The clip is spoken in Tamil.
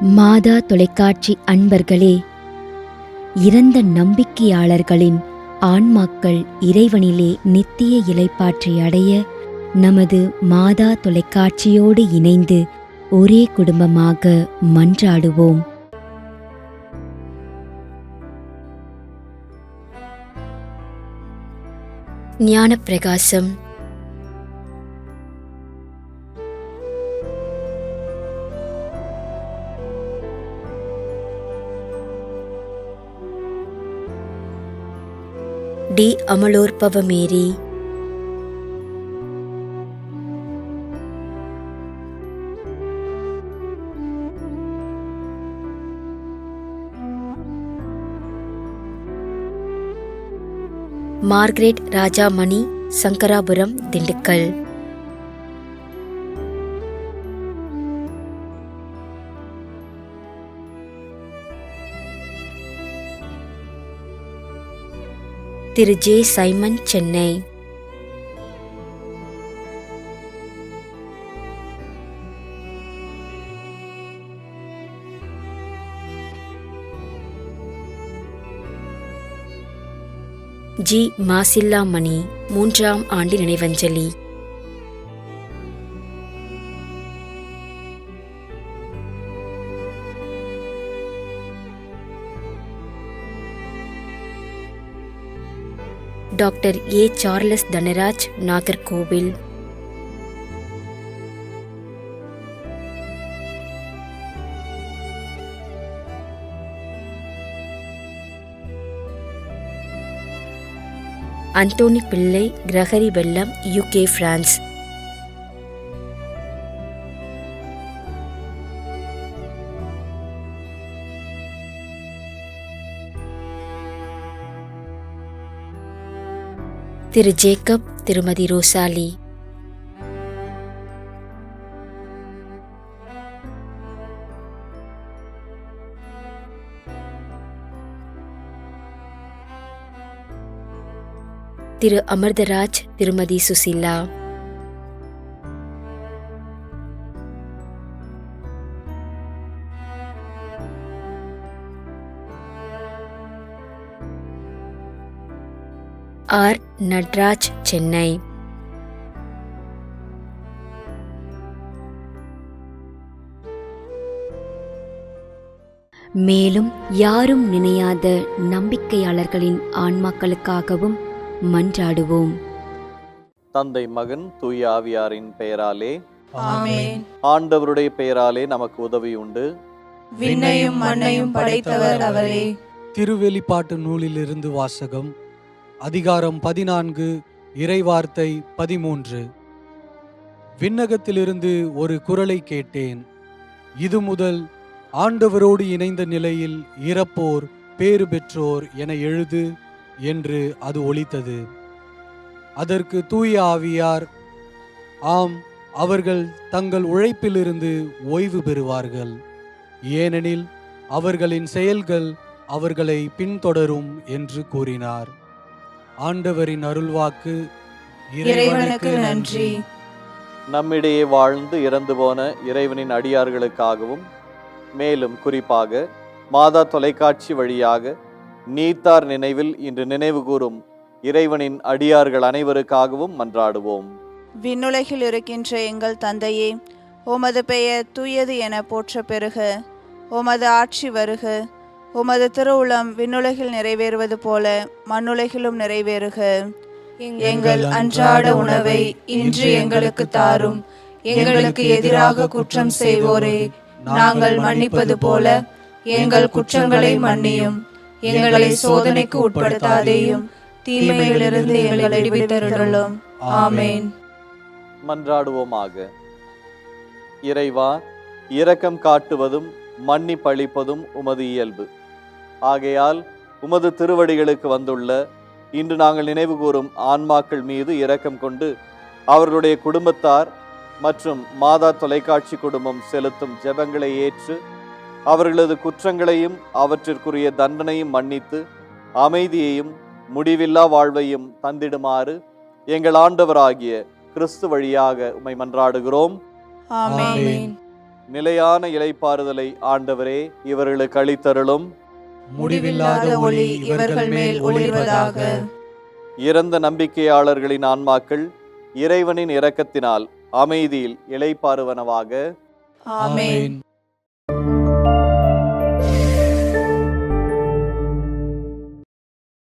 மாதா தொலைக்காட்சி அன்பர்களே, இறந்த நம்பிக்கையாளர்களின் ஆன்மாக்கள் இறைவனிலே நித்திய இளைப்பாற்றி அடைய நமது மாதா தொலைக்காட்சியோடு இணைந்து ஒரே குடும்பமாக மன்றாடுவோம். Gnana Prakasam. D Amalorpava Mary. Margaret Rajamani, Sankarapuram, Dindigul. Thiru J Simon, Chennai. G Masilla Mani, 3ஆம் ஆண்டு நினைவஞ்சலி. Doctor A Charles Dhanaraj, Nagercoil. Anthony Pillai, Gregory Vellam, UK, France. Thiru Jacob, Thirumathi Rosalie. திரு அமிர்தராஜ், திருமதி சுசிலா. ஆர் நட்ராஜ், சென்னை. மேலும் யாரும் நினையாத நம்பிக்கையாளர்களின் ஆன்மாக்களுக்காகவும் மன்றாடுவோம். தந்தை, மகன், தூய ஆவியாரின் பெயராலே ஆமென். ஆண்டவருடைய பெயராலே நமக்கு உதவி உண்டு. விண்ணையும் மண்ணையும் படைத்தவர் அவரே. திருவெளிப்பாட்டு நூலிலிருந்து வாசகம். அதிகாரம் 14, இறைவார்த்தை 13. விண்ணகத்திலிருந்து ஒரு குரலை கேட்டேன். இது முதல் ஆண்டவரோடு இணைந்த நிலையில் இறப்போர் பேறு பெற்றோர் என எழுது என்று அது ஒலித்தது. அதற்கு தூய ஆவியார், ஆம், அவர்கள் தங்கள் உழைப்பிலிருந்து ஓய்வு பெறுவார்கள், ஏனெனில் அவர்களின் செயல்கள் அவர்களை பின்தொடரும் என்று கூறினார். ஆண்டவரின் அருள்வாக்கு. இறைவனுக்கு நன்றி. நம்மிடையே வாழ்ந்து இறந்து போன இறைவனின் அடியார்களுக்காகவும், மேலும் குறிப்பாக மாதா தொலைக்காட்சி வழியாக நீத்தார் நினைவில் இன்று நினைவு கூறும் இறைவனின் அடியார்கள் அனைவருக்காகவும் மன்றாடுவோம். விண்ணுலகில் இருக்கின்ற எங்கள் தந்தையே, உமது பெயர் தூயது என போற்ற பெறுக. உமது ஆட்சி வருக. உமது திருவுளம் விண்ணுலகில் நிறைவேறுவது போல மண்ணுலகிலும் நிறைவேறுக. எங்கள் அன்றாட உணவை இன்று எங்களுக்கு தாரும். எங்களுக்கு எதிராக குற்றம் செய்வோரே நாங்கள் மன்னிப்பது போல எங்கள் குற்றங்களை மன்னியும். எங்களை சோதனைக்கு உட்படுத்தாதேயும், தீமையிலிருந்து எங்களை விடுவித்தருளும். ஆமென். மன்றாடுவோமாக. இறைவா, இரக்கம் காட்டுவதும் மன்னிப்பளிப்பதும் உமது இயல்பு. ஆகையால் உமது திருவடிகளுக்கு வந்துள்ள இன்று நாங்கள் நினைவு கூறும் ஆன்மாக்கள் மீது இரக்கம் கொண்டு அவர்களுடைய குடும்பத்தார் மற்றும் மாதா தொலைக்காட்சி குடும்பம் செலுத்தும் ஜெபங்களை ஏற்று அவர்களது குற்றங்களையும் அவற்றிற்குரிய தண்டனையும் மன்னித்து அமைதியையும் முடிவில்லா வாழ்வையும் தந்திடுமாறு எங்கள் ஆண்டவராகிய கிறிஸ்து வழியாக உம்மை மன்றாடுகிறோம். ஆமென். நிலையான இளைப்பாறுதலை ஆண்டவரே இவர்களுக்கு அளித்தருளும். முடிவில்லாத ஒளி இவர்கள் மேல் ஒளிர்வதாக. இறந்த நம்பிக்கையாளர்களின் ஆன்மாக்கள் இறைவனின் இரக்கத்தினால் அமைதியில் இளைப்பாறுவனவாக. ஆமென். ஆமென்.